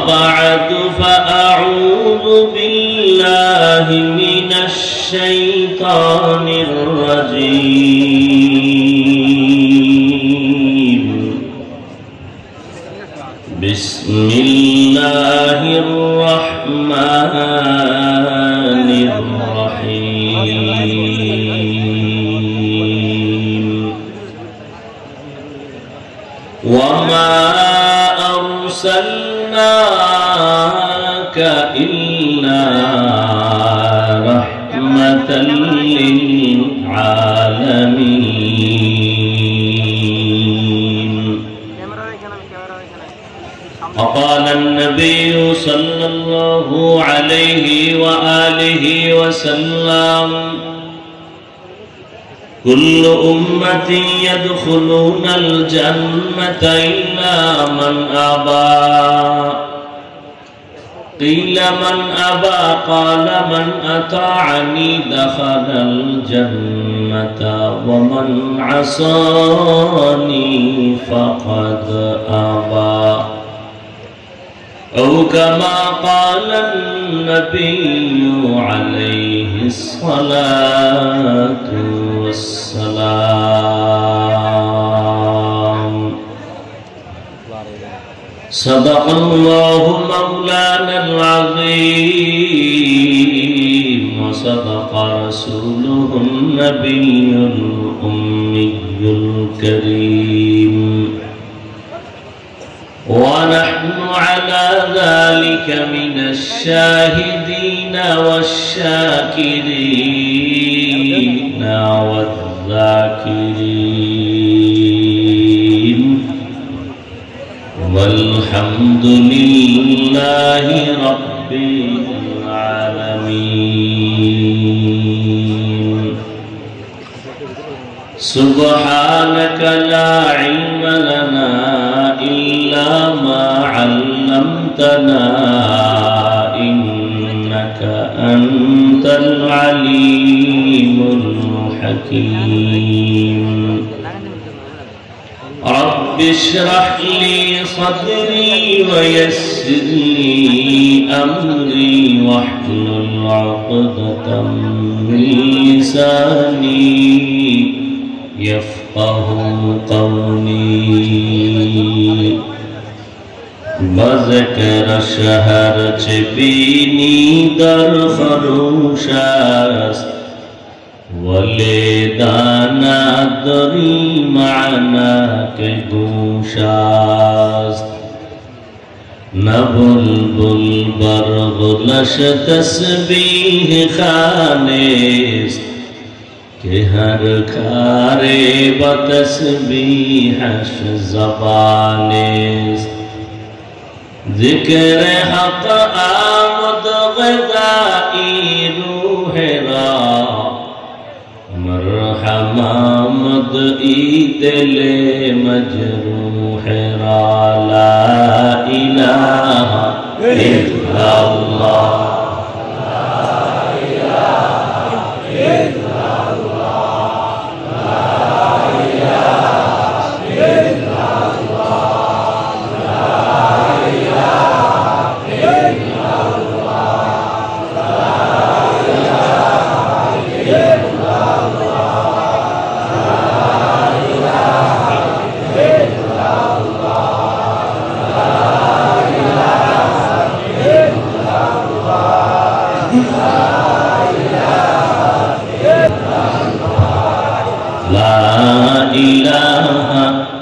بعد فأعوذ بالله من الشيطان الرجيم بسم الله الرحمن الرحيم وما أرسلناك إلا رحمة للعالمين. وقال النبي صلى الله عليه وآله وسلم كل أمة يدخلون الجنة إلا من أبى. قيل من أبى؟ قال من أطاعني دخل الجنة ومن عصاني فقد أبى. أو كما قال النبي عليه الصلاة والسلام. صدق الله مولانا العظيم وصدق رسوله النبي الأمي الكريم ونحن على ذلك من الشاهدين والشاكرين والذاكرين والحمد لله رب العالمين. سبحانك لا علم لنا إلا ما علمتنا إنك أنت العليم الحكيم. رب اشرح لي صدري ويسر لي أمري واحلل عقدة من لساني يفقه قولي. بذكر شهر چبینی در خروش است ولی دانا دری معنا که گوش است. نه بلبل بر غلش تسبیح خانست که هر کاری با تسبیحش زبانست. ذکر حق آمد غذائی روح را مرحم آمد ای دل مجروح را. لا إله إلا الله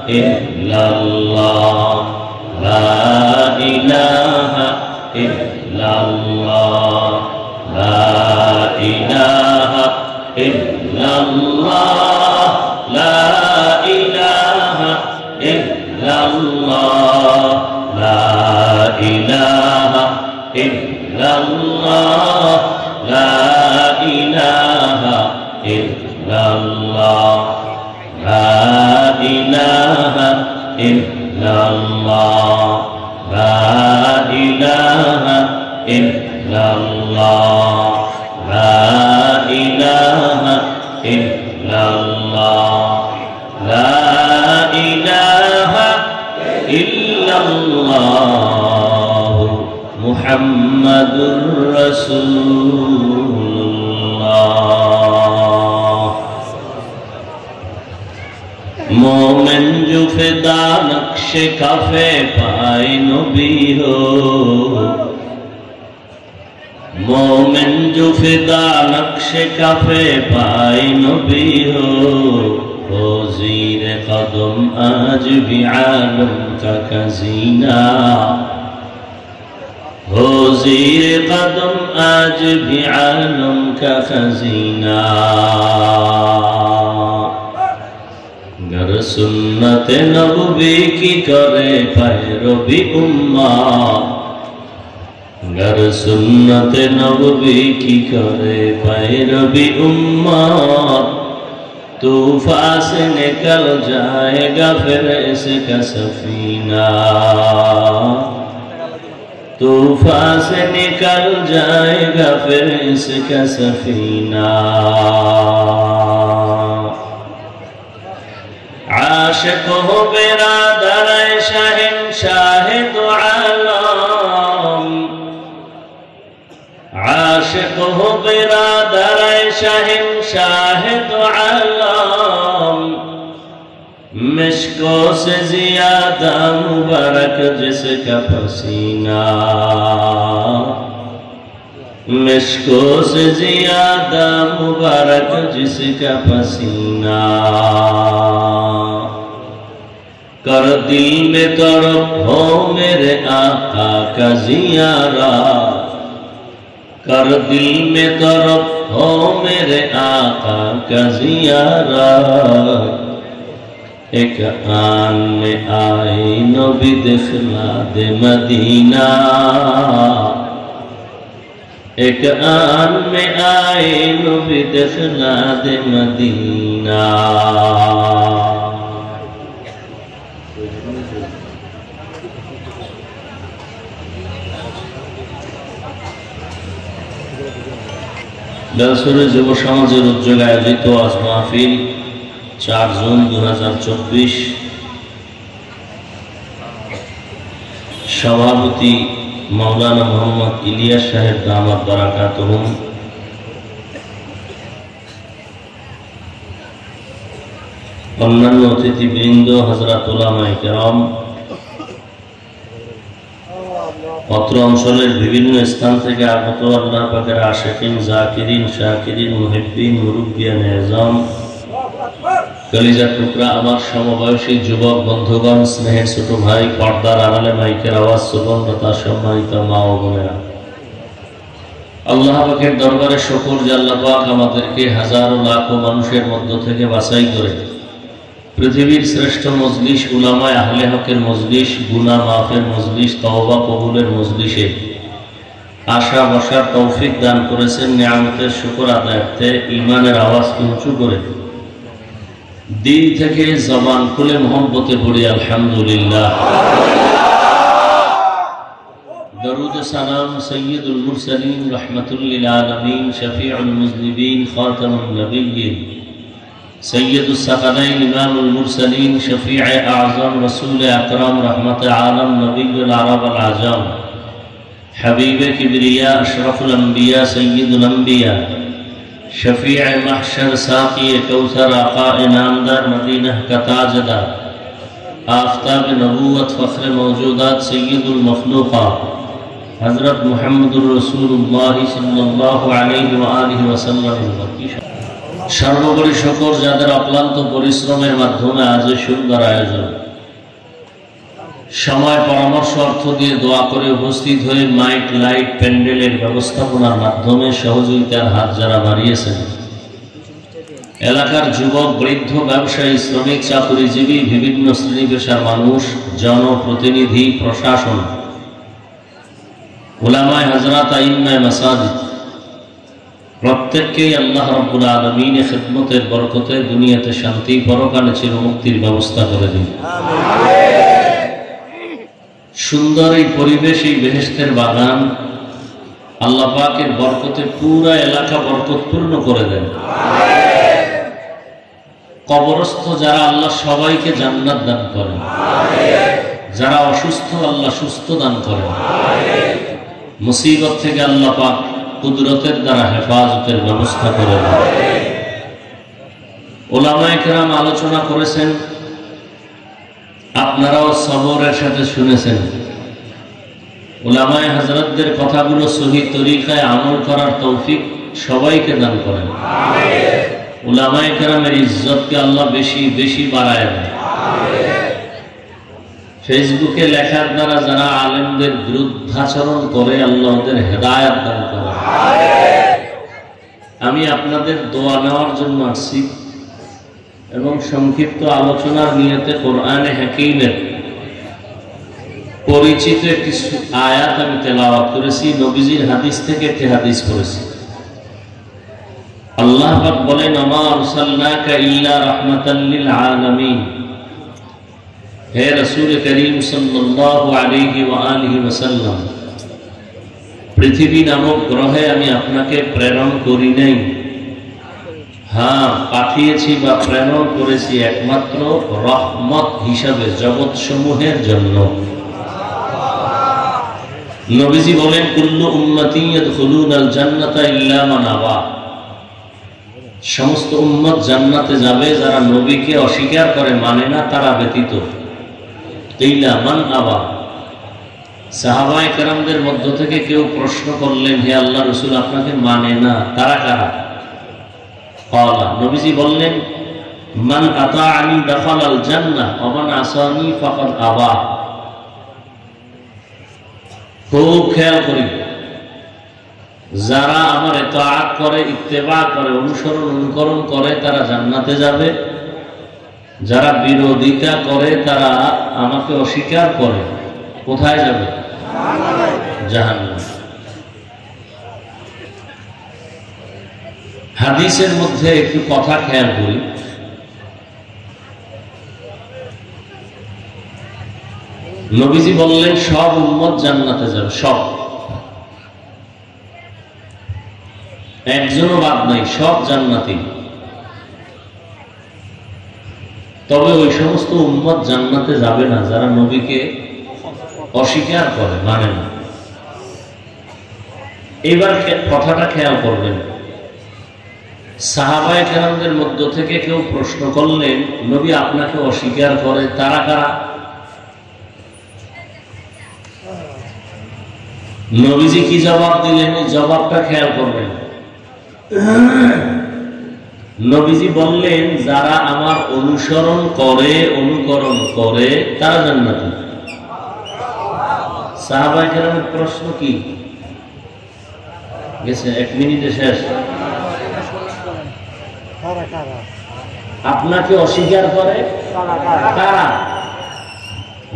إلا الله لا إله إلا الله لا إله إلا الله لا إله إلا الله لا إله إلا الله لا إله إلا الله لا إله إلا الله لا إله إلا الله لا إله إلا الله لا إله إلا الله মুহাম্মাদুর রাসূলুল্লাহ। मोमिन जो फिदा नक्शे काफे पाए नबी हो, मोमिन जो फिदा नक्शे काफे पाए नबी हो ज़ीर कदम आज भी आलम का खजीना हो, ज़ीर कदम आज भी आलम का खजीना। गर सुन्नत नबवी की करे पैरवी उम्मा, गर सुन्नत नबवी की करे पैरवी उम्मा, तूफान से निकल जाएगा फिर इसका सफीना, तूफान से निकल जाएगा फिर इसका सफीना। आशिक हो बिरादर शहंशाह दो आलम, आशिक हो बिरादर शहंशाह दो आलम, मिश्को से ज़्यादा मुबारक जिसका पसीना, मिश्को से ज़्यादा मुबारक जिसका पसीना। कर दिल में तड़प हो मेरे आका का ज़ियारा, कर दिल में तड़प हो मेरे आका का ज़ियारा। एक आन में आए नबी दिखला दे मदीना, एक आन में आए नबी दिखला दे मदीना। বেলসুরে যুব সমাজের উদ্যোগে আয়োজিত আজ মাহফিল 4 জুন 2024, সভাপতি মাওলানা মোহাম্মদ ইলিয়াস সাহেব দামাত বারাকাতুহুম, অন্যান্য অতিথিবৃন্দ, হযরত উলামায়ে কেরাম, অত্র অঞ্চলের বিভিন্ন স্থান থেকে আগত আল্লাহ পাকের আশিকিন, জাকিরিন, শাকিরিন, মুহিব্বিন, মুরব্বিয়ান এজাম, কলিজার টুকরা আমার সমবয়সী যুবক বন্ধুগণ, স্নেহের ছোট ভাই, পর্দার আড়ালে মাইকের আওয়াজ শ্রবণরতা সম্মানিত মা ও বোনেরা, আল্লাহ পাকের দরবারে শুকর যে আল্লাহ পাক আমাদেরকে হাজারো লাখো মানুষের মধ্য থেকে বাছাই করে পৃথিবীর শ্রেষ্ঠ মজলিস উলামায়ে আহলে হকের মজলিস, গুনাহ মাফের মজলিস, তওবা কবুলের মজলিসে আশা বসার তৌফিক দান করেছেন। নিয়ামতের শুকর আদায়ার্থে ঈমানের আওয়াজ উঁচু করে দিল থেকে জবান খুলে মোহব্বতে পড়ি আলহামদুলিল্লাহ। দরুদ সালাম সৈয়দুল মুরসালিন রাহমাতুল লিল আলামিন, শফিউল মুজনিবিন, খাতামুন নবিয়্যিন, সৈয়দুস সাকালাইন, ইমামুল মুরসালিন, শফিউ আযম, রাসূল আকরাম, রহমতে আলম, নবিয়ুল আরব আল আজম, হাবিবে কিবরিয়া, আশরাফুল আম্বিয়া, সৈয়দুল আম্বিয়া, शफीअ महशर, साक़ी कौसर, आक़ा इनामदार, मदीना का ताजदार, आफ़ताब नबूवत, फ़ख्र मौजूदात, सय्यदुल मखलूक़ात, हज़रत मुहम्मदुर रसूलुल्लाह सल्लल्लाहु अलैहि व आलिहि वसल्लम। সর্বোপরি শুকর যাদের অক্লান্ত পরিশ্রমের মাধ্যমে আজ সুন্দর আয়োজন, সময়, পরামর্শ, অর্থ দিয়ে দোয়া করে উপস্থিত হয়ে মাইক, লাইট, প্যান্ডেলের ব্যবস্থাপনার মাধ্যমে সহযোগিতার হাত যারা বাড়িয়েছেন, এলাকার যুবক, বৃদ্ধ, ব্যবসায়ী, শ্রমিক, চাকুরিজীবী, বিভিন্ন শ্রেণী পেশার মানুষ, জনপ্রতিনিধি, প্রশাসন, উলামায়ে হযরত, আইম্মায়ে মাসাজিদ, প্রত্যেককেই আল্লাহ রাব্বুল আলামিনের খিদমতের বরকতে দুনিয়াতে শান্তি, পরকালে চিরমুক্তির ব্যবস্থা করে দিন। সুন্দর এই পরিবেশ, এই বেহেশতের বাগান আল্লাহ পাকের বরকতে পুরা এলাকা বরকতপূর্ণ করে দেন। কবরস্থ যারা, আল্লাহ সবাইকে জান্নাত দান করেন। যারা অসুস্থ, আল্লাহ সুস্থ দান করেন। মুসিবত থেকে আল্লাহ পাক কুদরতের দ্বারা হেফাজতের ব্যবস্থা করে দেন। উলামায়ে কেরাম আলোচনা করেছেন, আপনারাও সবরের সাথে শুনেছেন। উলামায়ে হযরতদের কথাগুলো সহি তরিকায় আমল করার তৌফিক সবাইকে দান করেন। উলামায়ে কেরামের ইজ্জতকে আল্লাহ বেশি বেশি বাড়ায় দেন। ফেসবুকে লেখার দ্বারা যারা আলেমদের বিরুদ্ধাচরণ করে আল্লাহ ওদের হেদায়েত দান করেন। আমি আপনাদের দোয়া নেওয়ার জন্য আসছি এবং সংক্ষিপ্ত আলোচনার নিয়তে কোরআনে হাকীমের পরিচিত একটি আয়াত আমি তেলাওয়াত করেছি। নবীজির হাদিস থেকে একটি হাদিস পড়েছি। আল্লাহ পাক বলেন, আমা আরসালনাকা ইল্লা রাহমাতাল লিল আলামিন। হে রাসূল করিম সাল্লাল্লাহু আলাইহি ওয়া আলিহি ওয়াসাল্লাম, পৃথিবী নামক গ্রহে আমি আপনাকে প্রেরণ করি নাই, হ্যাঁ পাঠিয়েছি বা প্রেরণ করেছি একমাত্র রহমত হিসাবে জগৎ সমূহের জন্য। নবীজি বলেন, কুল্লু উম্মতি ইয়াদখুলুনাল জান্নাতা ইল্লা মান আবা। সমস্ত উম্মত জান্নাতে যাবে যারা নবীকে অস্বীকার করে, মানে না, তারা ব্যতীত। ইল্লা মান আবা। সাহাবায়ে কেরামদের মধ্য থেকে কেউ প্রশ্ন করলেন, হে আল্লাহ রাসূল, আপনাকে মানে না, তারা কারা? ক্বালা, নবীজি বললেন, মান আতাআনি দাখালাল জান্নাহ ওয়া মান আসানি ফাকাদ আবা। খুব খেয়াল করি, যারা আমার ইতাআত করে, ইত্তেবা করে, অনুকরণ করে, তারা জান্নাতে যাবে। যারা বিরোধিতা করে, তারা আমাকে অস্বীকার করে, কোথায় যাবে? জাহান্নামে। হাদিসের মধ্যে একটু কথা খেয়াল করি। নবীজি বললেন সব উম্মত জান্নাতে যাবে, সব, একজনও বাদ নাই, সব জান্নাতি। তবে ওই সমস্ত উম্মত জান্নাতে যাবে না যারা নবীকে অস্বীকার করে, মানে না। এবার কথাটা খেয়াল করবেন। সাহাবায়ে কেরামদের মধ্য থেকে কেউ প্রশ্ন করলেন, নবী আপনাকে অস্বীকার করে, তারা কারা? নবীজি কি জবাব দিলেন? জবাবটা খেয়াল করবেন। নবীজি বললেন, যারা আমার অনুসরণ করে, অনুকরণ করে, তারা জান্নাতি। সাহাবায়ে কেরামের প্রশ্ন কি গেছে? 1 মিনিটে শেষ। আপনাকে অস্বীকার করে কারা?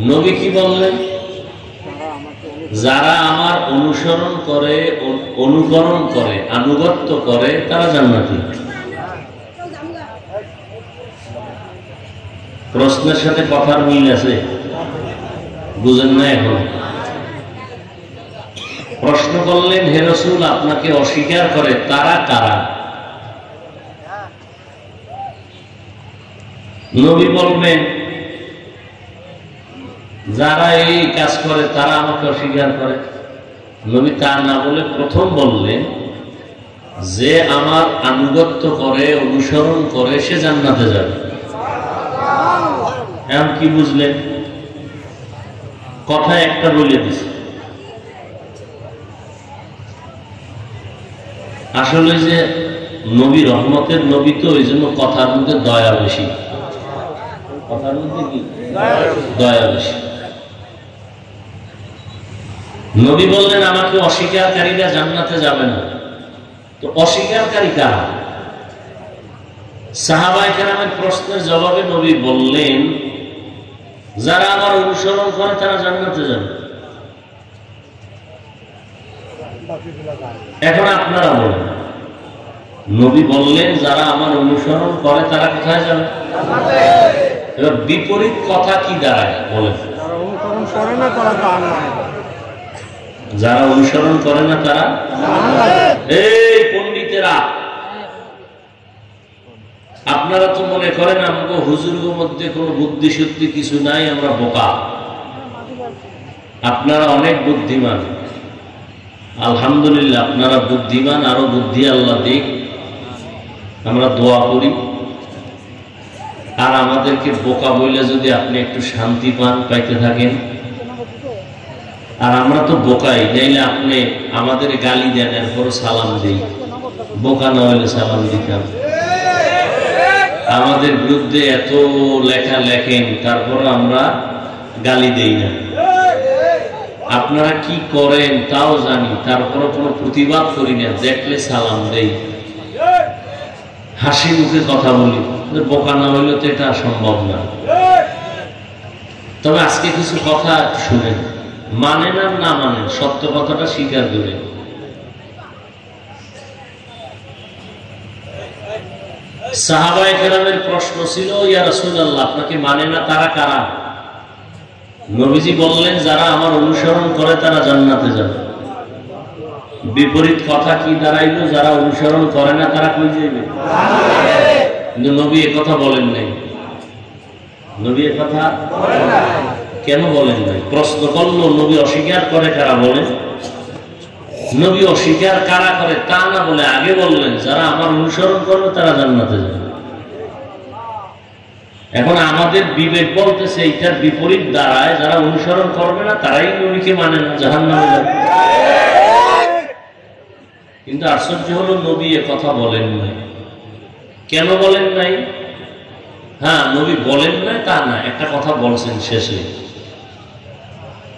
নবী কি বললেন? যারা আমার অনুসরণ করে, অনুকরণ করে, আনুগত্য করে, তারা জান্নাতি। প্রশ্নের সাথে কথার মিল আছে, বুঝেন না? এখন প্রশ্ন করলেন, হে রাসূল, আপনাকে অস্বীকার করে, তারা কারা? নবী বলবেন, যারা এই কাজ করে তারা আমাকে অস্বীকার করে। নবী তা না বলে প্রথম বললেন, যে আমার আনুগত্য করে, অনুসরণ করে, সে জান্নাতে যাবে। এখন কি বুঝলেন? কথা একটা বলে দিছে। আসলে যে নবী রহমতের নবী, তো ওই জন্য কথার মধ্যে দয়া বেশি। কথার মধ্যে কি দয়া বেশি। নবী বললেন, আমাকে অস্বীকারীরা জান্নাতে যাবে না। তো অস্বীকারী কারা? সাহাবায়ে কেরামের প্রশ্নের জবাবে নবী বললেন, যারা আমার অনুসরণ করে তারা জান্নাতে যাবে। এখন আপনারা বলেন, নবী বললেন যারা আমার অনুসরণ করে তারা কোথায় যাবে? এবার বিপরীত কথা কি দাঁড়ায় বলেন? যারা অনুসরণ করে না তারা, এই পণ্ডিতেরা, আপনারা তো মনে করেন আমাকে হুজুরের মধ্যে কোনো বুদ্ধি সত্যি কিছু নাই, আমরা বোকা। আপনারা অনেক বুদ্ধিমান। আলহামদুলিল্লাহ, আপনারা বুদ্ধিমান, আরো বুদ্ধি আল্লাহ দিক, আমরা দোয়া করি। আর আমাদেরকে বোকা বইলে যদি আপনি একটু শান্তি পান, পাইতে থাকেন। আর আমরা তো বোকাই, নাইলে আপনি আমাদের গালি দেন, এরপর সালাম দিই। বোকা না হইলে সালাম দিতাম। আমাদের বিরুদ্ধে এত লেখা লেখেন, তারপর আমরা গালি দেই না। আপনারা কি করেন তাও জানি, তারপরে কোনো প্রতিবাদ করি না, দেখলে সালাম দেই, হাসি মুখে কথা বলি। বোকা না হইলে তো এটা সম্ভব না। তবে আজকে কিছু কথা শুনেন, মানেন আর না মানেন, সত্য কথাটা স্বীকার করে। সাহাবায়ে কেরামের প্রশ্ন ছিল, ইয়া রাসূলুল্লাহ, আপনাকে মানে না তারা কারা? নবীজি বললেন, যারা আমার অনুসরণ করে তারা জান্নাতে যাবে। বিপরীত কথা কি দাঁড়াইল? যারা অনুসরণ করে না তারা কই যাবে? কিন্তু নবী একথা বলেন নাই। নবী একথা কেন বলেন নাই? প্রশ্ন করলো, নবী অস্বীকার করে কারা? বলেন। নবী অস্বীকার কারা করে তা না বলে আগে বললেন, যারা আমার অনুসরণ করবে তারা জান্নাতে যাবে। এখন আমাদের বিবেক বলতেছে এইটার বিপরীত দাঁড়ায়, যারা অনুসরণ করবে না তারাই নবীকে মানে না, জাহান্নামে যাবে। কিন্তু আশ্চর্য হলো, নবী কথা বলেন নাই। কেন বলেন নাই? হ্যাঁ, নবী বলেন নাই তা না, একটা কথা বলছেন শেষে,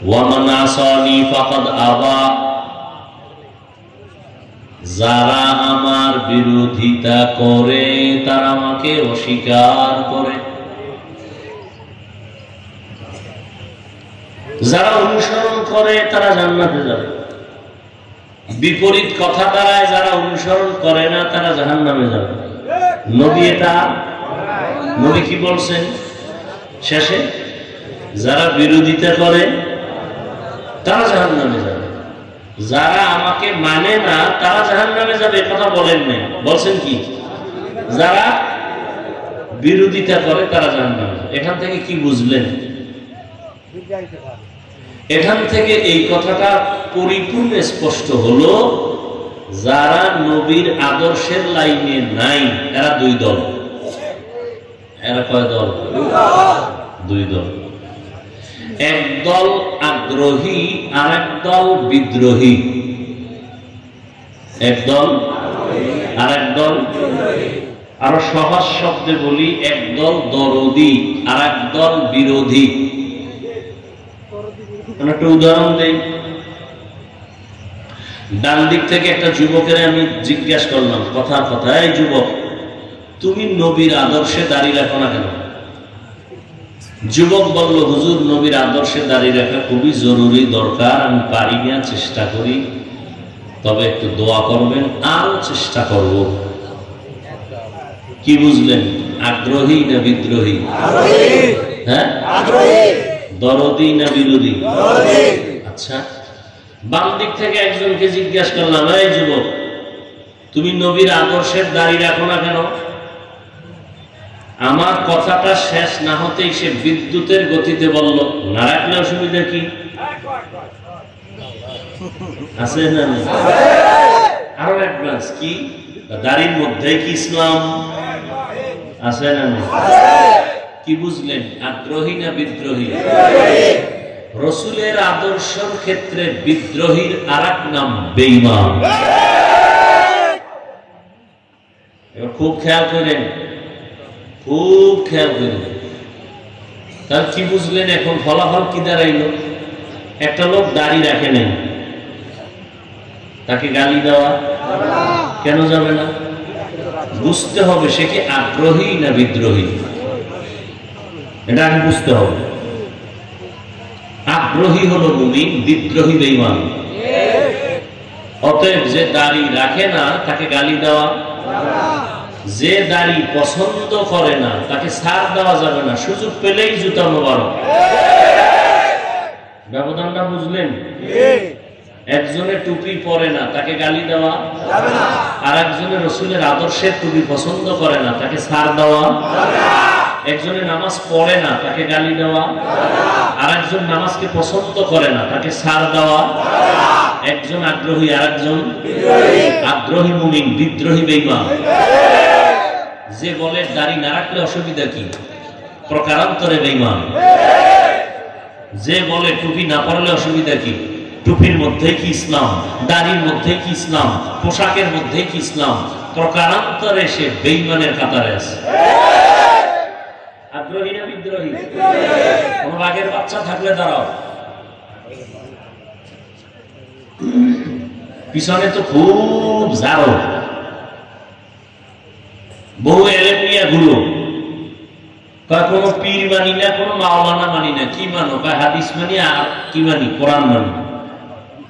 ওয়ামান আসানি ফাকাদ আবা, যারা আমার বিরোধিতা করে তারা আমাকে অস্বীকার করে। যারা অনুসরণ করে তারা জান্নাতে যাবে। বিপরীত কথা দ্বারায় যারা অনুসরণ করে না তারা জাহান্নামে যাবে। নবী এটা, নবী কি বলছেন শেষে? যারা বিরোধিতা করে তারা জাহান্নামে যাবে, যারা আমাকে মানে না তারা জাহান্নামে যাবে, কথা বলেন নাই। বলছেন কি? যারা বিরোধিতা করে তারা জাহান্নামে যাবে। এখান থেকে কি বুঝলেন? এখান থেকে এই কথাটা পরিপূর্ণ স্পষ্ট হলো, যারা নবীর আদর্শের লাইনে নাই এরা দুই দল। এরা কয় দল? দুই দল। এক দল আগ্রহী আর এক দল বিদ্রোহী। এক দল আর এক দল, আরো সহজ শব্দে বলি, এক দল দরদি আর এক দল বিরোধী। একটা উদাহরণ দেই। ডান দিক থেকে একটা যুবকের আমি জিজ্ঞাসা করলাম কথা কথা, এই যুবক, তুমি নবীর আদর্শে দাঁড়িয়ে রাখো না কেন? যুবক বলল, হুজুর, নবীর আদর্শে দাঁড়িয়ে রাখা খুবই জরুরি, দরকার, আমি পারি না, চেষ্টা করি, তবে একটু দোয়া করবেন। আরো চেষ্টা করব। কি বুঝলেন? আগ্রহী না বিদ্রোহী? হ্যাঁ, দরদি না বিরোধী? আচ্ছা, বাম দিক থেকে একজনকে জিজ্ঞাসা করলাম, এই যুবক, তুমি নবীর আদর্শের দাঁড়িয়ে রাখো না কেন? আমার কথাটা শেষ না হতেই সে বিদ্যুতের গতিতে বলল, না রাখলে অসুবিধা কি আছে? না, আরো অ্যাডভান্স, কি দাড়ির মধ্যে কি ইসলাম আছে? না, কি বুঝলেন? আগ্রহী না বিদ্রোহী? রসুলের আদর্শের ক্ষেত্রে বিদ্রোহীর আরেক নাম বেঈমান। খুব খেয়াল করেন, খুব খেয়াল করেন। তাহলে কি বুঝলেন? এখন ফলাফল কি দাঁড়াইল? একটা লোক দাড়ি রাখে নাই, তাকে গালি দেওয়া কেন যাবে না? বুঝতে হবে সে কি আগ্রহী না বিদ্রোহী, এটা আগে বুঝতে হবে। আগ্রহী হলো মুমিন, বিদ্রোহী বেঈমান। অতএব যে দাড়ি রাখে না তাকে গালি দেওয়া, যে দাড়ি পছন্দ করে না তাকে ছাড় দেওয়া যাবে না, সুযোগ পেলেই জুতা মোবারক। ব্যবধানটা বুঝলেন? একজনের টুপি পরে না তাকে গালি দেওয়া যাবে না, আর একজনের রসুলের আদর্শের টুপি পছন্দ করে না তাকে ছাড় দেওয়া যাবে না। একজনের নামাজ পড়ে না তাকে গালি দেওয়া যাবে না, আর একজন নামাজকে পছন্দ করে না তাকে ছাড় দেওয়া যাবে না। একজন আগ্রহী আর একজন আগ্রহী মুমিন, বিদ্রোহী বেঈমান। যে বলে দাড়ি না রাখলে অসুবিধা কি, প্রকারান্তরে বেঈমান। যে বলে টুপি না পরলে অসুবিধা কি, টুপির মধ্যে কি ইসলাম, দাড়ির মধ্যে কি ইসলাম, পোশাকের মধ্যে কি ইসলাম, প্রকারান্তরে সে বেঈমানের কাতারে আছে। আগ্রহী না বিদ্রোহী? কোন বাঘের বাচ্চা থাকলে দাঁড়াও, পিছনে তো খুব জারো, বহু এলেমিয়া গুলো, কোনো পীর মানি না, কোনো মাওলানা মানি না। কি মানো? হাদিস মানি। আর কি মানি? কোরআন মানি।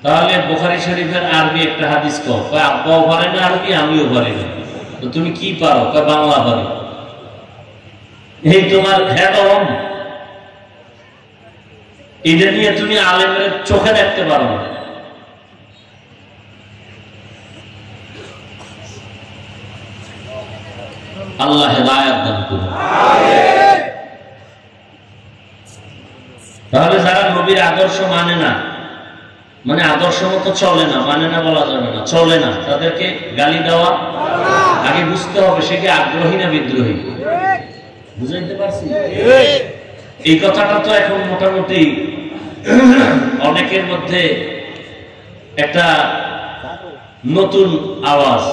তাহলে বুখারী শরীফের আরবি একটা হাদিস কও, আব্বাও পারে না আরবি, আমিও পারি না। তো তুমি কি পারো? বাংলা পারি। এই তোমার হেডম, এটা নিয়ে তুমি আলেমের চোখে দেখতে পারো না। আল্লাহ হেদায়েত দান করুন। তাহলে যারা নবীর আদর্শ মানে না, মানে আদর্শ মতো চলে না, মানে না বলা যাবে না, চলে না, তাদেরকে গালি দেওয়া আগে বুঝতে হবে সে কি আগ্রহী না বিদ্রোহী। বুঝাইতে পারছি? এই কথাটা তো এখন মোটামুটি অনেকের মধ্যে একটা নতুন আওয়াজ।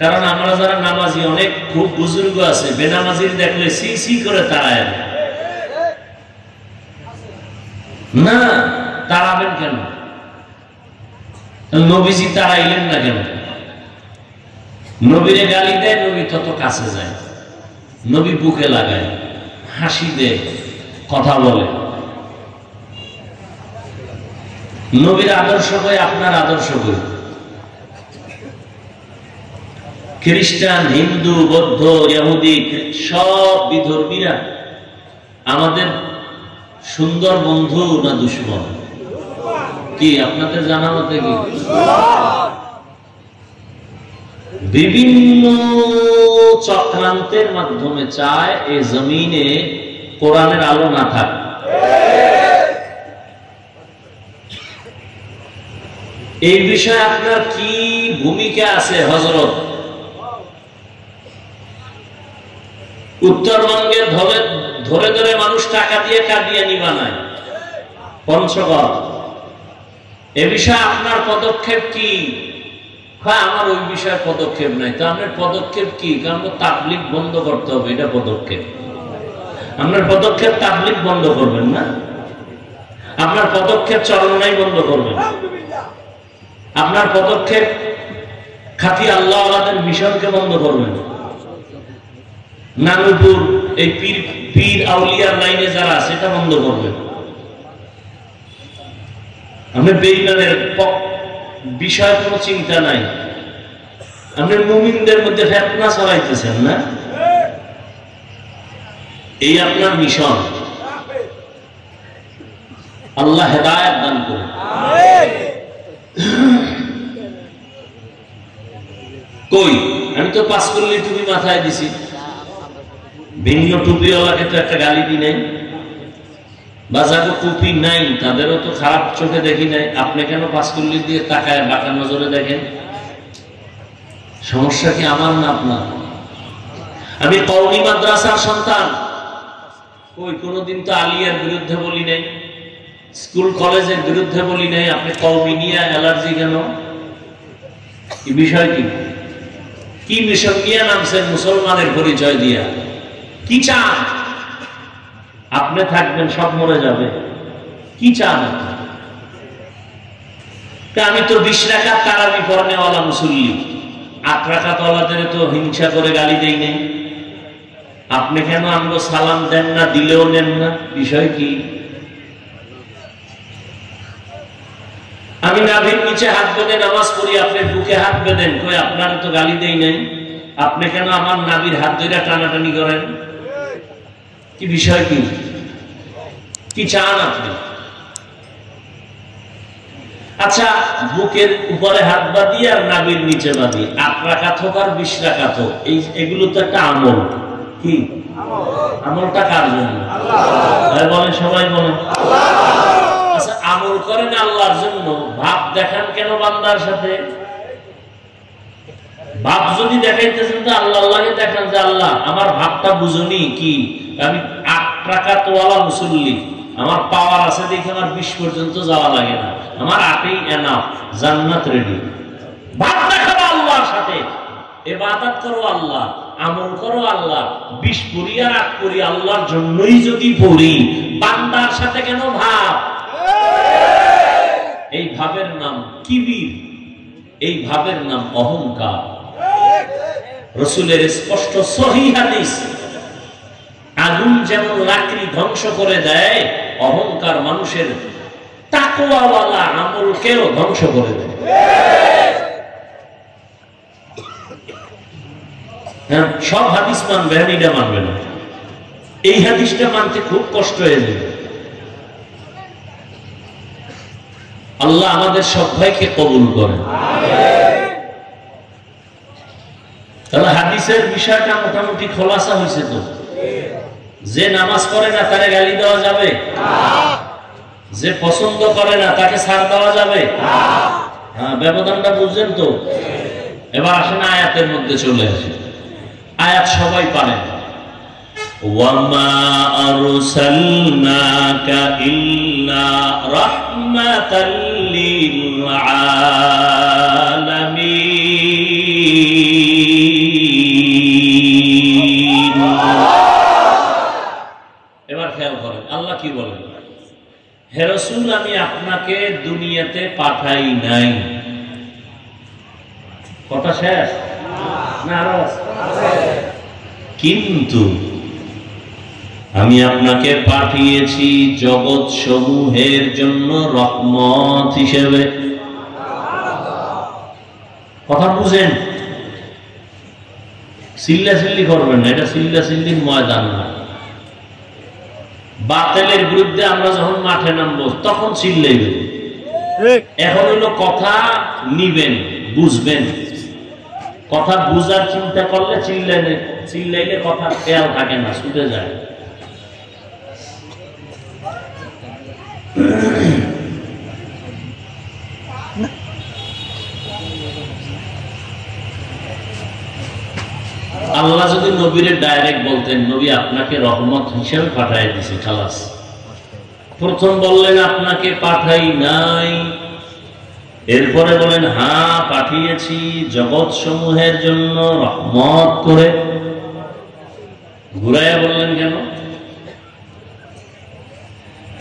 কারণ আমরা যারা নামাজি, অনেক খুব বুজুর্গ আছে বেনামাজির দেখলে সি সি করে তাড়ায় না। তাড়াবেন কেন? নবীজি তাড়াইলেন না কেন? নবীরে গালি দেয়, নবী তত কাছে যায়, নবী বুকে লাগায়, হাসি দেয়, কথা বলে। নবীর আদর্শ কই, আপনার আদর্শ কই? খ্রিস্টান, হিন্দু, বৌদ্ধ, ইহুদি সব বিধর্মীরা আমাদের সুন্দর বন্ধু না দুশমন? কি আপনাদের জানা মতে কি? বিভিন্ন চক্রান্তের মাধ্যমে চায় এই জমিনে কোরআনের আলো না থাক। এই বিষয়ে আপনার কি ভূমিকা আছে হযরত? উত্তরবঙ্গের ধরে ধরে মানুষ টাকা দিয়ে কাদিয়ানি বানায়, পঞ্চগড়। এ বিষয়ে আপনার পদক্ষেপ কি? আমার ওই বিষয়ে পদক্ষেপ নাই। তো আপনার পদক্ষেপ কি? কারণ তাবলীগ বন্ধ করতে হবে, এটা পদক্ষেপ। আপনার পদক্ষেপ তাবলীগ বন্ধ করবেন না, আপনার পদক্ষেপ চরমনাই বন্ধ করবেন, আপনার পদক্ষেপ খাঁটি আল্লাহ আল্লাহদের মিশনকে বন্ধ করবেন। নানুপুর এই পীর আউলিয়ার লাইনে যারা সেটা বন্ধ করবেন। আপনি বেঈমানের বিষয়ে কোনো চিন্তা নাই, আপনি মুমিনদের মধ্যে ফিতনা ছড়াইতেছেন না, এই আপনার মিশন। আল্লাহ হেদায়েত দান করুন। কই আমি তো পাঁচকল্লি টুপি মাথায় দিছি, ভিন্ন টুপিওয়ালাকে তো একটা গালি দি নাই, বা যাদের টুপি নাই তাদেরও তো খারাপ চোখে দেখি নাই। আপনি কেন পাঁচকল্লি দিয়ে তাকায় বাঁকা নজরে দেখেন? সমস্যা কি আমার না আপনার? আমি কওমি মাদ্রাসার সন্তান, কই কোনোদিন তো আলিয়ার বিরুদ্ধে বলি নাই, স্কুল কলেজের বিরুদ্ধে বলি নাই। আপনি কওমি নিয়ে অ্যালার্জি কেন? কি বিষয় কি? কি মিশন নিয়ে নামছেন মুসলমানের পরিচয় দিয়া? কি চান? আপনি থাকবেন, সব মরে যাবে। কি চান? আমি তো 20 রাকাত তারাবি পড়নেওয়ালা মুসল্লি, 8 রাকাত ওয়ালাদের তো হিংসা করে গালি দেই নাই। আপনি কেন আমগো সালাম দেন না, দিলেও নেন না? বিষয় কি? আমি নাভির নিচে হাত বেঁধে নামাজ পড়ি, আপনি বুকে হাত বেঁধেন, কই আপনার তো গালি দেই নাই। আপনি কেন আমার নাভির হাত ধরে টানাটানি করেন? কি বিষয় কি? কি চান আপনি? আচ্ছা, বুকের উপরে হাত বাঁধি আর নাভির নিচে বাঁধি, 8 রাকাত হোক আর 20 রাকাত হোক, এগুলো তো একটা আমল। কি আমলটা? কার জন্য? বলেন, সবাই বলেন। আচ্ছা, আমল করেন আল্লাহর জন্য, ভাব দেখান কেন বান্দার সাথে? ভাব যদি দেখাইতেছেন তো আল্লাহ আল্লাহকে দেখান যে আল্লাহ আমার ভাবটা বুঝুনি কি, আমি 8 রাকাতওয়ালা মুসল্লি, আমার পাওয়ার আছে দেখে আমার 20 পর্যন্ত যাওয়া লাগে না, আমার 8ই এনাফ, জান্নাত রেডি। ভাব দেখাবো আল্লাহর সাথে, ইবাদত করো আল্লাহ, আমল করো আল্লাহ, 20 পড়ি আর 8 পড়ি আল্লাহর জন্যই যদি পড়ি, বান্দার সাথে কেন ভাব? এই ভাবের নাম কিবির, এই ভাবের নাম অহংকার। রাসূলের স্পষ্ট সহিহ হাদিস, আগুন যেমন লাকড়ি ধ্বংস করে দেয়, অহংকার মানুষের তাকওয়াওয়ালা আমলকেও ধ্বংস করে দেয়। সব হাদিস মানবে, এটা মানবে না, এই হাদিসটা মানতে খুব কষ্ট হয়ে যাবে। আল্লাহ আমাদের সবাইকে কবুল করেন। তাহলে হাদিসের বিষয়টা মোটামুটি খোলাসা হয়েছে তো, যে নামাজ পড়ে না তারে গালি দেওয়া যাবে, যে পছন্দ করে না তাকে ছাড় দেওয়া যাবে। হ্যাঁ, ব্যবধানটা বুঝছেন তো? এবার আসেন আয়াতের মধ্যে চলে আসে। আয়াত সবাই পারেন। ওয়ামা আরসালনাকা ইল্লা রাহমাতাল লিল আলামিন। এবার খেয়াল করেন আল্লাহ কি বলেন, হে রাসূল আমি আপনাকে দুনিয়াতে পাঠাই নাই। কথা শেষ না আরো আছে? কিন্তু আমি আপনাকে পাঠিয়েছি জগৎ সমূহের জন্য রহমত হিসেবে। কথা বুঝেন? চিল্লাচিল্লি করবেন না, এটা চিল্লাচিল্লির ময়দান না। বাতিলের বিরুদ্ধে আমরা যখন মাঠে নামবো তখন চিল্লাইবেন। এখন হলো কথা নিবেন, বুঝবেন। কথা বুঝার চিন্তা করলে চিল্লাইলে কথা খেয়াল থাকে না, ছুটে যায়। আল্লাহ যদি নবীরে ডাইরেক্ট বলতেন নবী আপনাকে রহমত হিসেবে পাঠাই দিয়েছে, খালাস। প্রথম বললেন আপনাকে পাঠাই নাই, এরপরে বলেন হ্যাঁ পাঠিয়েছি জগৎ সমূহের জন্য রহমত করে। ঘুরাইয়া বললেন কেন?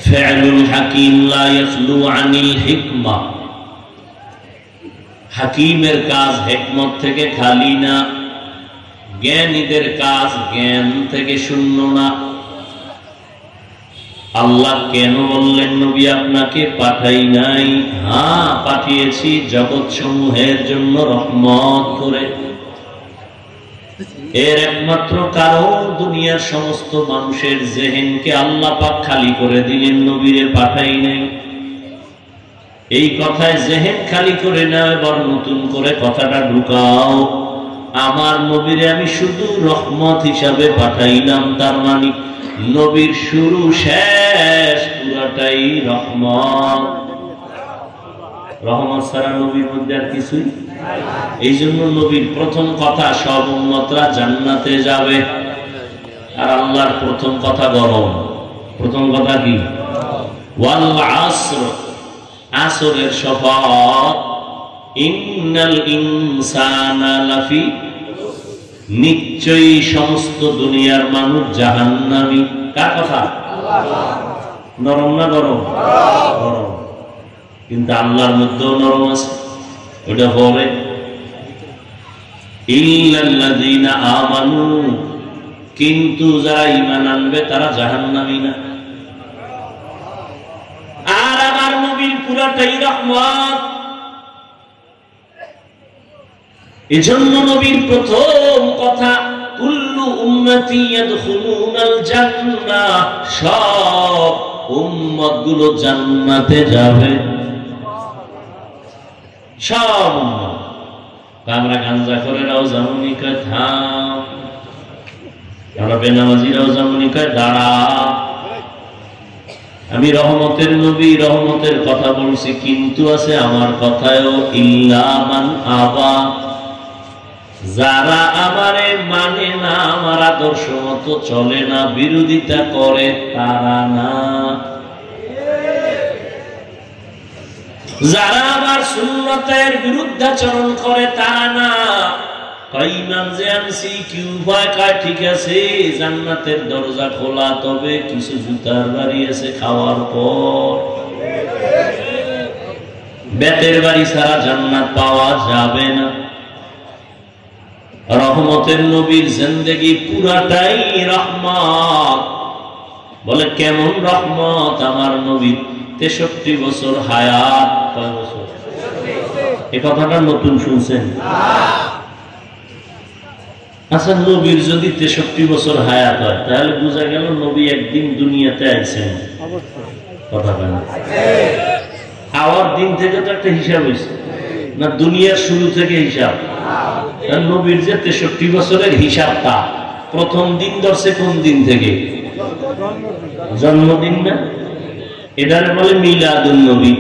ফি'লুল হাকিম লা ইয়াখলু আনিল হিকমা। হাকিমের কাজ হিকমত থেকে খালি না, জ্ঞানীদের কাজ জ্ঞান থেকে শূন্য না। আল্লাহ কেন বললেন নবী আপনাকে পাঠাই নাই? হ্যাঁ পাঠিয়েছি জগৎ সমূহের জন্য রহমত করে। এর একমাত্র কারণ দুনিয়ার সমস্ত মানুষের জেহেনকে আল্লাহ পাক খালি করে দিলেন, নবীরে পাঠাই নাই। এই কথায় জেহেন খালি করে নাও, এবার নতুন করে কথাটা ঢুকাও। আমার নবীরে আমি শুধু রহমত হিসাবে পাঠাইলাম, তার মানে নবীর শুরু শেষ পুরাটাই রহমত। রহমত ছাড়া নবীর মধ্যে আর কিছুই। এই জন্য নবীর প্রথম কথা সব উম্মতরা জান্নাতে যাবে। আর আল্লাহর প্রথম কথা গরম। প্রথম কথা কি? ওয়াল আসর, আসরের শপথ। ইন্নাল ইনসানা লাফি, নিশ্চয়ই সমস্ত দুনিয়ার মানুষ জাহান্নামী। কার কথা? নরম না গরম? গরম। কিন্তু আল্লাহর মধ্যেও নরম আছে, ওটা বলে ইল্লাল্লাযীনা আমানু, কিন্তু যারা ঈমান আনবে তারা জাহান্নামী না। আর আমার নবীর পুরাটাই রহমত। এজন্য নবীর প্রথম কথা কুল্লু উম্মতি ইয়াদখুলুনাল জান্নাহ, সব উম্মতগুলো জান্নাতে যাবে। সব উম্মত। আমরা গাঞ্জা করেরাও যেমনই কয় থাম, আমরা বেনামাজিরাও যেমনই কয় দাঁড়া, আমি রহমতের নবী, রহমতের কথা বলছি, কিন্তু আছে আমার কথায়ও ইল্লা মান আবা, যারা আমারে মানে না, আমার আদর্শ মতো চলে না, বিরোধিতা করে, তারা না। যারা আমার সুন্নতের বিরুদ্ধাচরণ করে, তারা না। ইমান যে আনছি কি উপায়, কয় ঠিক আছে জান্নাতের দরজা খোলা, তবে কিছু জুতার বাড়ি আছে খাওয়ার পর। বেতের বাড়ি ছাড়া জান্নাত পাওয়া যাবে না। রহমতের নবীর জিন্দেগি পুরাটাই রহমত। বলে কেমন রহমত আমার নবীর? 63 বছর হায়াত। কয় বছর? এই কথাটা নতুন শুনছেন? আচ্ছা, নবীর যদি 63 বছর হায়াত হয়, তাহলে বোঝা গেল নবী একদিন দুনিয়াতে আইছেন। কথা বলেন, আওয়ার দিন থেকে তো একটা হিসাব হয়েছে না, দুনিয়ার শুরু থেকে হিসাব। নবীর যে 63 বছরের হিসাবটা প্রথম দিন ধরছে কোন দিন থেকে? জন্মদিন না? এটারে বলে মিলাদুন নবী।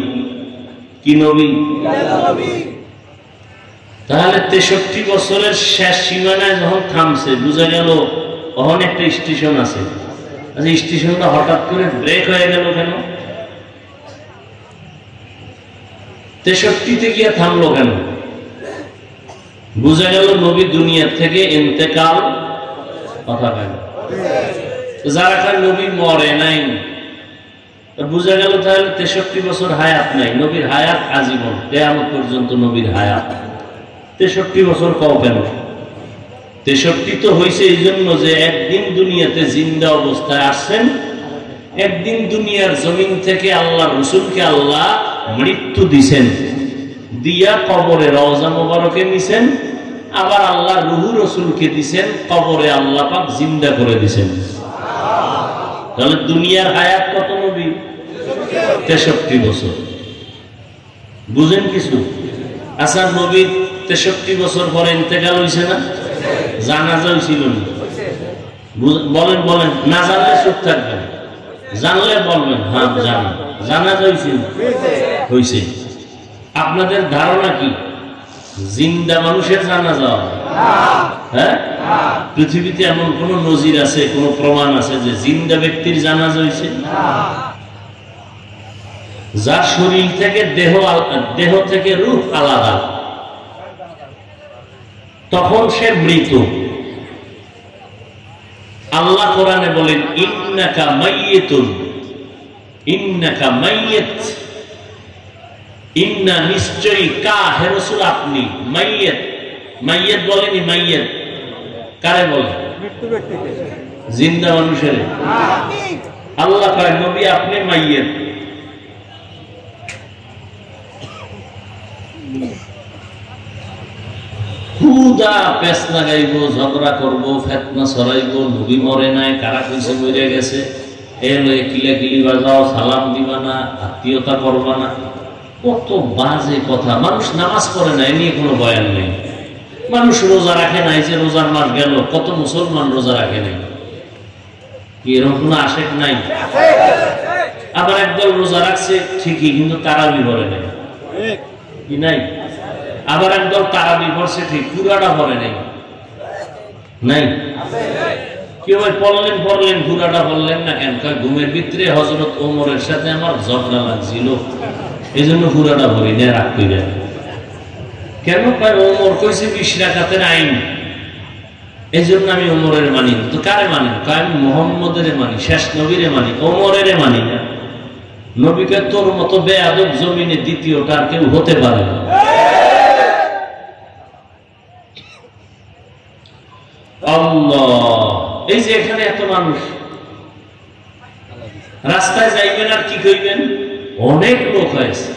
কি নবী? তাহলে 63 বছরের শেষ সীমানায় যখন থামছে, বুঝা গেল তখন একটা স্টেশন আছে। আচ্ছা, স্টেশনটা হঠাৎ করে ব্রেক হয়ে গেল কেন? 63 গিয়ে থামলো কেন? বুঝা গেল নবী দুনিয়া থেকে ইন্তেকাল। কথা কেন? যারা কার নবী মরে নাই, বুঝা গেল তাহলে 63 বছর হায়াত নাই। নবীর হায়াত আজীবন, কিয়ামত পর্যন্ত নবীর হায়াত। 63 বছর কও কেন? 63 তো হয়েছে এই জন্য যে একদিন দুনিয়াতে জিন্দা অবস্থায় আসছেন, একদিন দুনিয়ার জমিন থেকে আল্লাহ রসুলকে আল্লাহ মৃত্যু দিছেন, দিয়া কবরে রওজা মোবারকে নিছেন, আবার আল্লাহ রুহু রসুলকে দিছেন, কবরে আল্লাহ পাক জিন্দা করে দিছেন। তাহলে দুনিয়ার হায়াত কত নবী? 63 বছর। বুঝেন কিছু? আচ্ছা, নবী 63 বছর পরে ইন্তেকাল হয়েছে না? জানাজা হয়েছিল না? বলেন বলেন, না জানলে চুপ থাকবেন, জানলে বলবেন হ্যাঁ জানি। জানাজা হয়েছিল? হয়েছে। আপনাদের ধারণা কি জিন্দা মানুষের জানাজা? হ্যাঁ, পৃথিবীতে এমন কোন নজির আছে, কোন প্রমাণ আছে যে জিন্দা ব্যক্তির জানাজা হয়েছে? যার শরীর থেকে দেহ থেকে রূহ আলাদা, তখন সে মৃত। আল্লাহ কোরআনে বলেন ইন্নাকা মাইয়িতুন, ইন্নাকা মাইয়িত, ইন্না নিশ্চয়ই, কা হে রাসূল আপনি, মাইয়িত। মাইয়িত বলেনি, মাইয়িত কারে বলে? মৃত্যু ব্যক্তিকে, জিন্দা মানুষের। আল্লাহ কয় নবী আপনি মাইয়িত। খুদা পেছ লাগাইব, ঝগড়া করবো, ফেতনা ছড়াইব, নবী মরে নাই, কারা কইছে মরে গেছে, এলে কিলাকিলি বাজাও, সালাম দিবা না, আত্মীয়তা করবা না, কত বাজে কথা। মানুষ নামাজ পড়ে না, এ নিয়ে কোনো বয়ান নেই। মানুষ রোজা রাখে নাই, যে রোজার মাস গেল, কত মুসলমান রোজা রাখে নাই, এরকম কোনো আশেক নাই। আবার একদল রোজা রাখছে ঠিকই, কিন্তু তারাবি পড়ে নাই, কি নাই? আবার একদল তারাবি পড়ছে ঠিক, পুরাটা পড়ে নাই, নাই? কেউ পড়লেন পড়লেন, পুরাটা পড়লেন না কেন? ঘুমের ভিতরে হযরত ওমরের সাথে আমার ঝগড়া লাগছিল, এই জন্য পুরাটা পড়ি না, রাগ করে। কেন? ওমর কইছে 20 রাকাতের আইন, এই জন্য আমি ওমরের মানি। তো কারে মানি? আমি মুহাম্মদের মানি, শেষ নবীরে মানি, ওমরের মানি না। নবীকে তোর মতো বেয়াদব জমিনে দ্বিতীয়টা আর কেউ হতে পারে না। আল্লাহ, এই যে এখানে এত মানুষ, রাস্তায় যাইবেন আর কি কইবেন? অনেক লোক হয়েছে।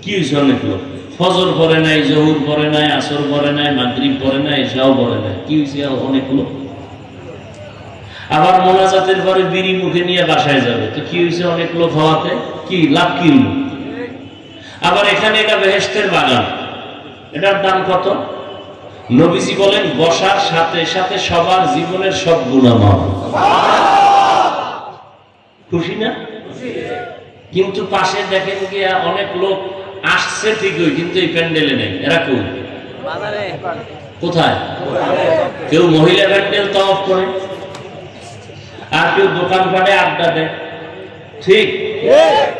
কি হয়েছে? অনেক লোক ফজর পড়ে নাই, জহুর পড়ে নাই, আসর পড়ে নাই, মাগরিব পড়ে নাই, এশাও পড়ে নাই। কি হয়েছে? অনেক লোক। আবার মোনাজাতের পরে বিড়ি মুখে নিয়ে বাসায় যাবে, তো কি হয়েছে? অনেক লোক হওয়াতে কি লাভ? কি? আবার এখানে এটা বেহেশতের বাগান, এটার দাম কত? নবীজি বলেন বসার সাথে সাথে সবার জীবনের সব গুনাহ মাফ। খুশি না? কিন্তু পাশে দেখেন গিয়া অনেক লোক আসছে ঠিকই, কিন্তু এই প্যান্ডেলে নেই। এরা কই? কোথায়? কেউ মহিলা প্যান্ডেল তওয়াফ করে, আর কেউ দোকানপাটে আড্ডা দেয়। ঠিক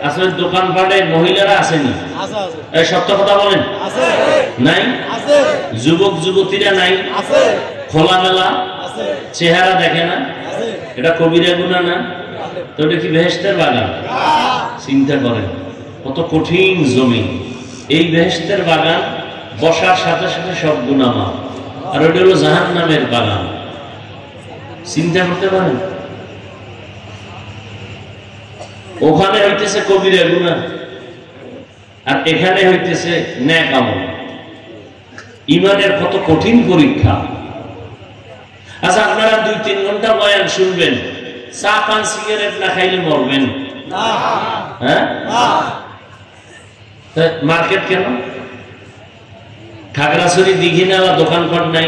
আসলে দোকানপাটে মহিলারা আসেনি, সত্য কথা বলেন, নাই? যুবক যুবতীরা নাই? খোলামেলা চেহারা দেখে না, এটা কবিরা গুনাহ না? তো এটা কি বেহেশতের বাগান? চিন্তা করেন কত কঠিন জমি। এই বেহেশতের বাগান বসার সাথে সাথে সব গুনাহ মাফ, আর ওটা হলো জাহান্নামের বাগান। চিন্তা করতে পারেন? ওখানে হইতেছে কবিরা গুনাহ, আর এখানে হইতেছে নেক আমল। ইমানের কত কঠিন পরীক্ষা। আচ্ছা, আপনারা 2-3 ঘন্টা বয়ান শুনবেন, চা পান সিগারেট না খাইলে মরবেন? হ্যাঁ, মার্কেট কেন? খাগড়াছড়ি দীঘিনালা দোকানপাট নাই?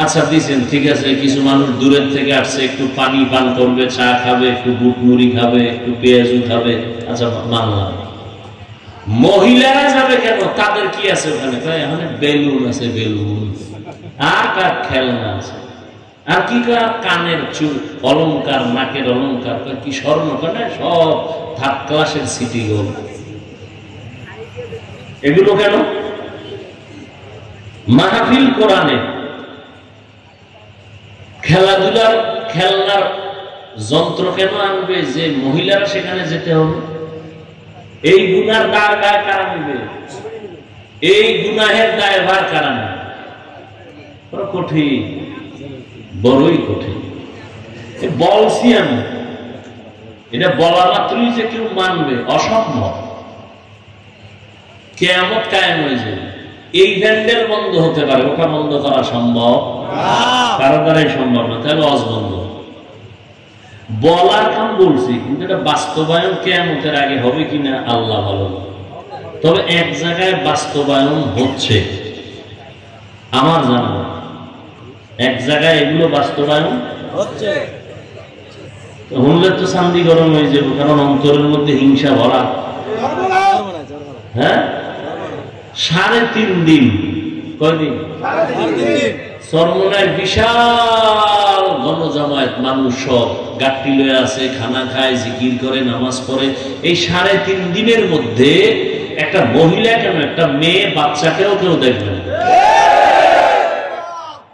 আচ্ছা দিচ্ছেন, ঠিক আছে, কিছু মানুষ দূরের থেকে আসছে, একটু পানি পান করবে, চা খাবে, একটু বুট মুড়ি খাবে, একটু পেঁয়াজু খাবে, আচ্ছা মানলাম। মহিলারা যাবে কেন? তাদের কি আছে ওখানে? এখানে বেলুন আছে, বেলুন, আর কার খেলনা আছে, আর কি কানের চুল অলংকার, নাকের অলংকার, কি স্বর্ণ কানে, সব থার্ড ক্লাসের সিটি গোল্ড। এগুলো কেন? মাহফিল কোরআনে খেলাধুলার খেলনার যন্ত্র কেন আনবে যে মহিলারা সেখানে যেতে হবে? এই গুনার দায় কারা নেবে? এই গুনাহের দায়ভার কারা নেবে? কঠিন, বড়ই কঠিন। বলছি আমি, এটা বলা মাত্রই যে কেউ মানবে অসম্ভব। কিয়ামত কায়েম হয়ে যাবে। এই প্যান্ডেল বন্ধ হতে পারে, ওটা বন্ধ করা সম্ভব? কারো দ্বারাই সম্ভব না। তাহলে অজ বন্ধ। বলার কাম বলছি, কিন্তু এটা বাস্তবায়ন কিয়ামতের আগে হবে কিনা আল্লাহ ভালো। তবে এক জায়গায় বাস্তবায়ন হচ্ছে আমার জানা, এক জায়গায় এগুলো বাস্তবায়ন হচ্ছে। হলে তো শান্তি গরম হয়ে যাবে, কারণ অন্তরের মধ্যে হিংসা ভরা। হ্যাঁ, 3.5 দিন, কয়দিন? চরমনায় বিশাল গণজমায়েত, মানুষ সব গাট্টি লয়ে আছে, খানা খায়, জিকির করে, নামাজ পড়ে। এই 3.5 দিনের মধ্যে একটা মহিলা কেন, একটা মেয়ে বাচ্চাকেও কেউ দেখবে না।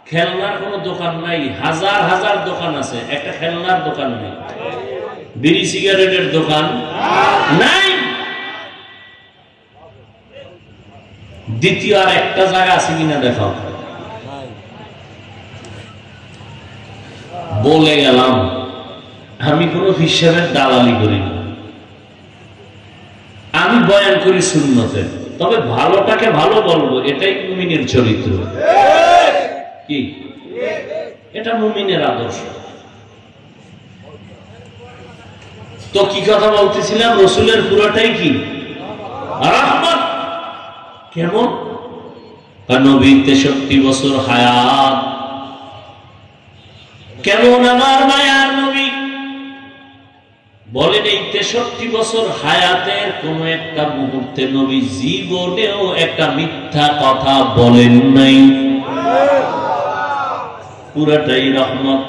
খেলনার কোন দোকান নাই, হাজার হাজার দোকান আছে, একটা খেলনার দোকান নেই। বিড়ি সিগারেটের দোকান নাই। দ্বিতীয় আর একটা জায়গা আছে কিনা দেখাও। বলে গেলাম, আমি কোন হিসাবের দালালি করি না, আমি বয়ান করি সুন্নতের। তবে ভালোটাকে ভালো বলবো, এটাই মুমিনের চরিত্র। কি এটা মুমিনের আদর্শ। তো কি কথা বলতেছিলাম? রসুলের পুরোটাই কি রাহমত। কেমন? নবীর 63 বছর হায়াত। কেমন আমার মায়ার নবী? বলেন এই 63 বছর হায়াতের কোন একটা মুহূর্তে নবী জীবনেও একটা মিথ্যা কথা বলেন নাই। পুরাটাই রহমত।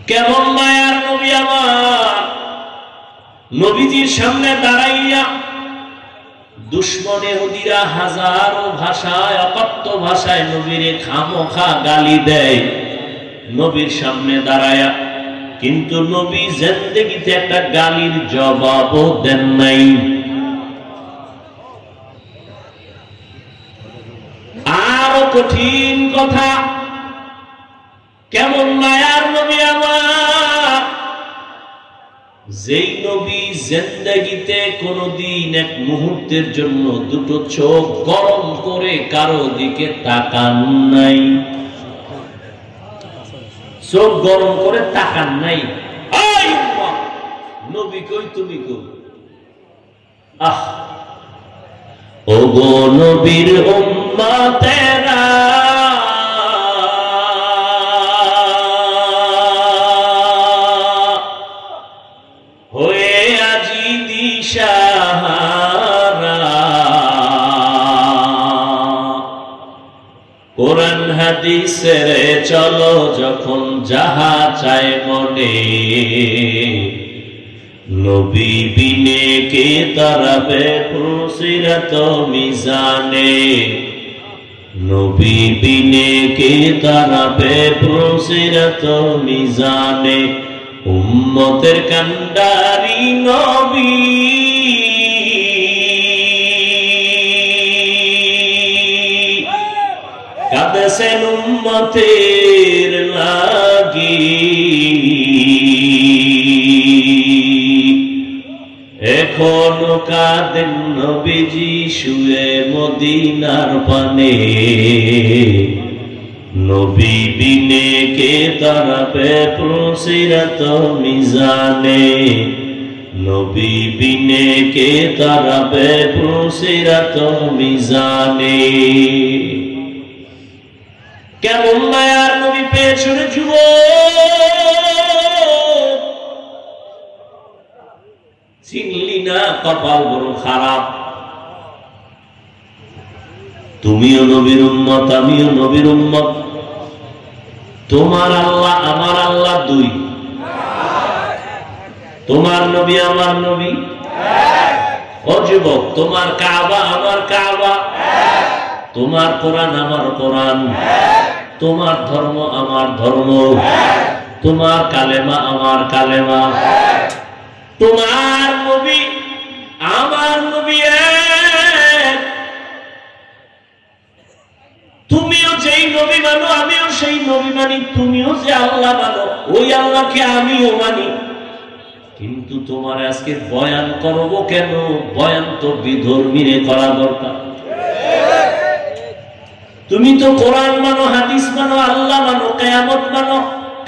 কেমন মায়ার নবী আমার! নবীজির সামনে দাঁড়াইয়া দুশ্মন ইহুদিরা হাজারো ভাষায়, অকথ্য ভাষায় নবীরে খামোখা গালি দেয় নবীর সামনে দাঁড়ায়া, কিন্তু নবী জিন্দেগিতে একটা গালির জবাবও দেন নাই। আরো কঠিন কথা, কেমন মায়ার নবী আমার! যেই নবী জিন্দেগিতে কোনদিন এক মুহূর্তের জন্য দুটো চোখ গরম করে কারো দিকে তাকান নাই, চোখ গরম করে তাকান নাই। নবী কই, তুমি কই? আহ, ও গো নবীর উম্মতেরা, কোরআন হাদিসের চলো যখন যাহা চায় মনে, নবী বিনে কে তারাবে পুরসিরাত মিজানে, নবী বিনে কে তারাবে পুরসিরাত মিজানে। উম্মতের কান্ডারি নবী কাঁদেছেন উম্মতের লাগি, এখনো কাঁদেন নবীজি শুয়ে মদিনার পানে, নবী বিনে কে তারাবে পুরসিরাত মিজানে, নবী বিনে কে তারাবে পুরসিরাত মিজানে। কেমন মায়ার নবী পেয়েছো রে যুবক, চিনলি না, কপাল বড় খারাপ। তুমিও নবীর উম্মত, আমিও নবীর উম্মত। তোমার আল্লাহ আমার আল্লাহ দুই, তোমার নবী আমার নবী। ও যুবক, তোমার কাবা আমার কাবা, তোমার কোরআন আমার কোরআন, তোমার ধর্ম আমার ধর্ম, তোমার কালেমা আমার কালেমা, তোমার নবী আমার নবী এক। তুমিও যেই নবী মানো আমিও সেই নবী মানি, তুমিও যে আল্লাহ মানো ওই আল্লাহকে আমিও মানি। কিন্তু তোমার আজকে বয়ান করব কেন? বয়ান তো বিধর্মীরে করা দরকার। তুমি তো কোরআন মানো, হাদিস মানো, আল্লাহ মানো, কিয়ামত মানো,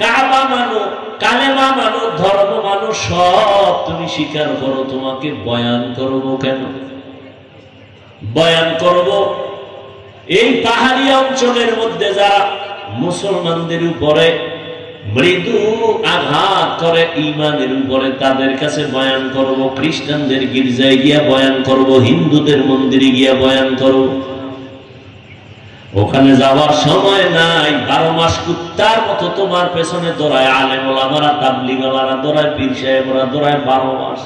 কাবা মানো, কালেমা মানো, ধর্ম মানো, সব তুমি স্বীকার করো। তোমাকে বয়ান করব কেন? বয়ান করব এই পাহাড়ি অঞ্চলের মধ্যে যারা মুসলমানদের উপরে মৃদু আঘাত করে ঈমানের উপরে, তাদের কাছে বয়ান করব। খ্রিস্টানদের গির্জায় গিয়া বয়ান করব, হিন্দুদের মন্দিরে গিয়া বয়ান করব। ওখানে যাওয়ার সময় নাই। 12 মাস কুত্তার মতো তোমার পেছনে দৌড়ায় আলেম ওলামারা, তাবলীগ ওয়ালারা দৌড়ায়, পীর সাহেবরা দৌড়ায় 12 মাস।